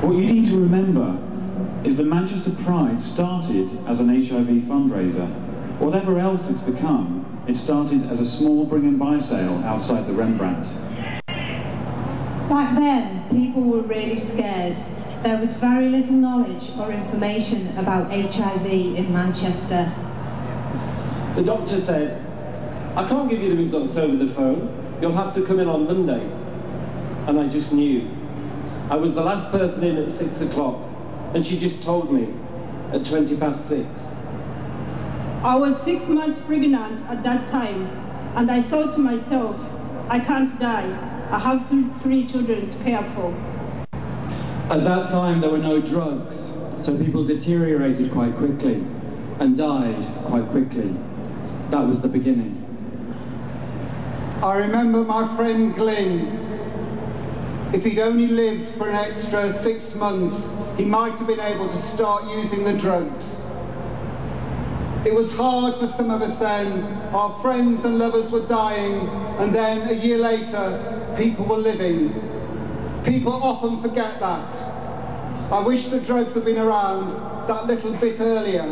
What you need to remember is that Manchester Pride started as an HIV fundraiser. Whatever else it's become, it started as a small bring and buy sale outside the Rembrandt. Back then, people were really scared. There was very little knowledge or information about HIV in Manchester. The doctor said, "I can't give you the results over the phone. You'll have to come in on Monday." And I just knew. I was the last person in at 6 o'clock, and she just told me at 6:20. I was 6 months pregnant at that time, and I thought to myself, I can't die. I have three children to care for. At that time, there were no drugs, so people deteriorated quite quickly and died quite quickly. That was the beginning. I remember my friend Glyn. If he'd only lived for an extra 6 months, he might have been able to start using the drugs. It was hard for some of us then. Our friends and lovers were dying, and then a year later, people were living. People often forget that. I wish the drugs had been around that little bit earlier.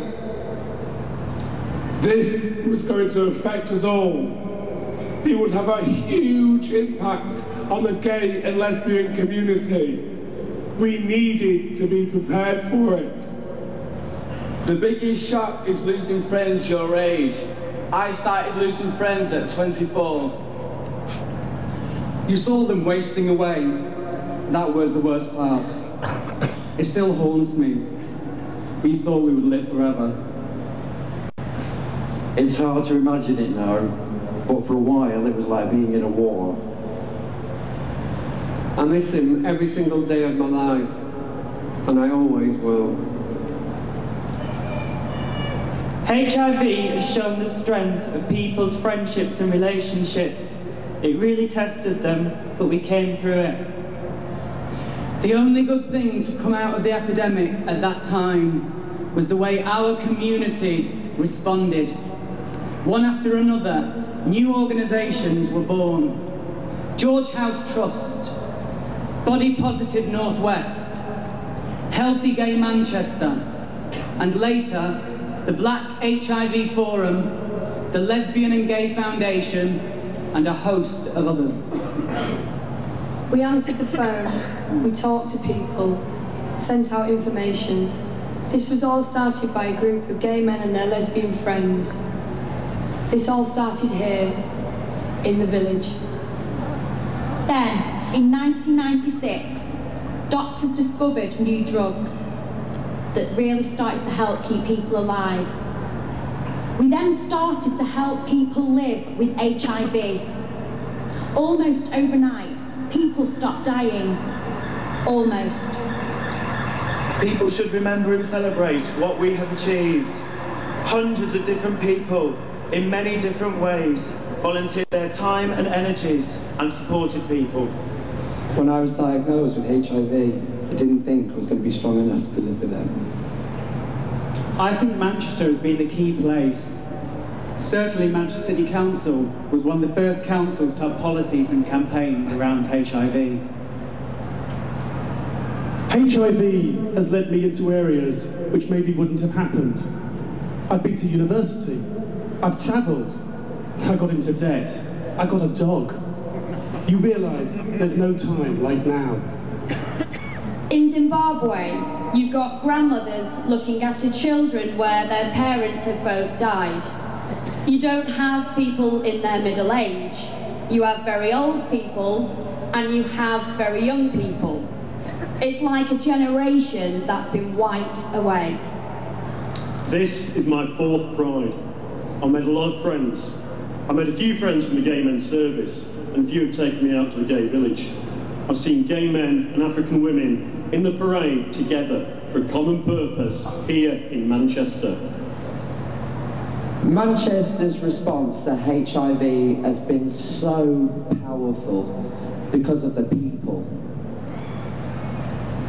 This was going to affect us all. It would have a huge impact on the gay and lesbian community. We needed to be prepared for it. The biggest shock is losing friends your age. I started losing friends at 24. You saw them wasting away. That was the worst part. It still haunts me. We thought we would live forever. It's hard to imagine it now, but for a while it was like being in a war. I miss him every single day of my life, and I always will. HIV has shown the strength of people's friendships and relationships. It really tested them, but we came through it. The only good thing to come out of the epidemic at that time was the way our community responded. One after another, new organisations were born. George House Trust, Body Positive Northwest, Healthy Gay Manchester, and later, the Black HIV Forum, the Lesbian and Gay Foundation, and a host of others. We answered the phone, we talked to people, sent out information. This was all started by a group of gay men and their lesbian friends. This all started here, in the village. Then, in 1996, doctors discovered new drugs that really started to help keep people alive. We then started to help people live with HIV. Almost overnight, people stopped dying. Almost. People should remember and celebrate what we have achieved. Hundreds of different people, in many different ways, volunteered their time and energies and supported people. When I was diagnosed with HIV, I didn't think I was going to be strong enough to live with them. I think Manchester has been the key place. Certainly Manchester City Council was one of the first councils to have policies and campaigns around HIV. HIV has led me into areas which maybe wouldn't have happened. I've been to university, I've travelled, I got into debt, I got a dog. You realise there's no time like now. In Zimbabwe, you've got grandmothers looking after children where their parents have both died. You don't have people in their middle age. You have very old people, and you have very young people. It's like a generation that's been wiped away. This is my 4th Pride. I've made a lot of friends. I made a few friends from the Gay Men's Service, and a few have taken me out to a gay village. I've seen gay men and African women in the parade together for a common purpose here in Manchester. Manchester's response to HIV has been so powerful because of the people.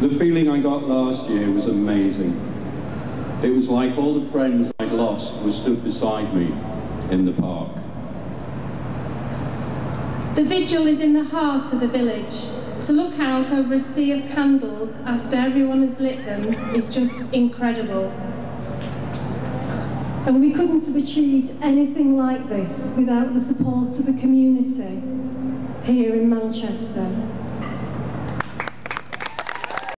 The feeling I got last year was amazing. It was like all the friends I'd lost were stood beside me in the park. The vigil is in the heart of the village. To look out over a sea of candles after everyone has lit them is just incredible. And we couldn't have achieved anything like this without the support of the community here in Manchester.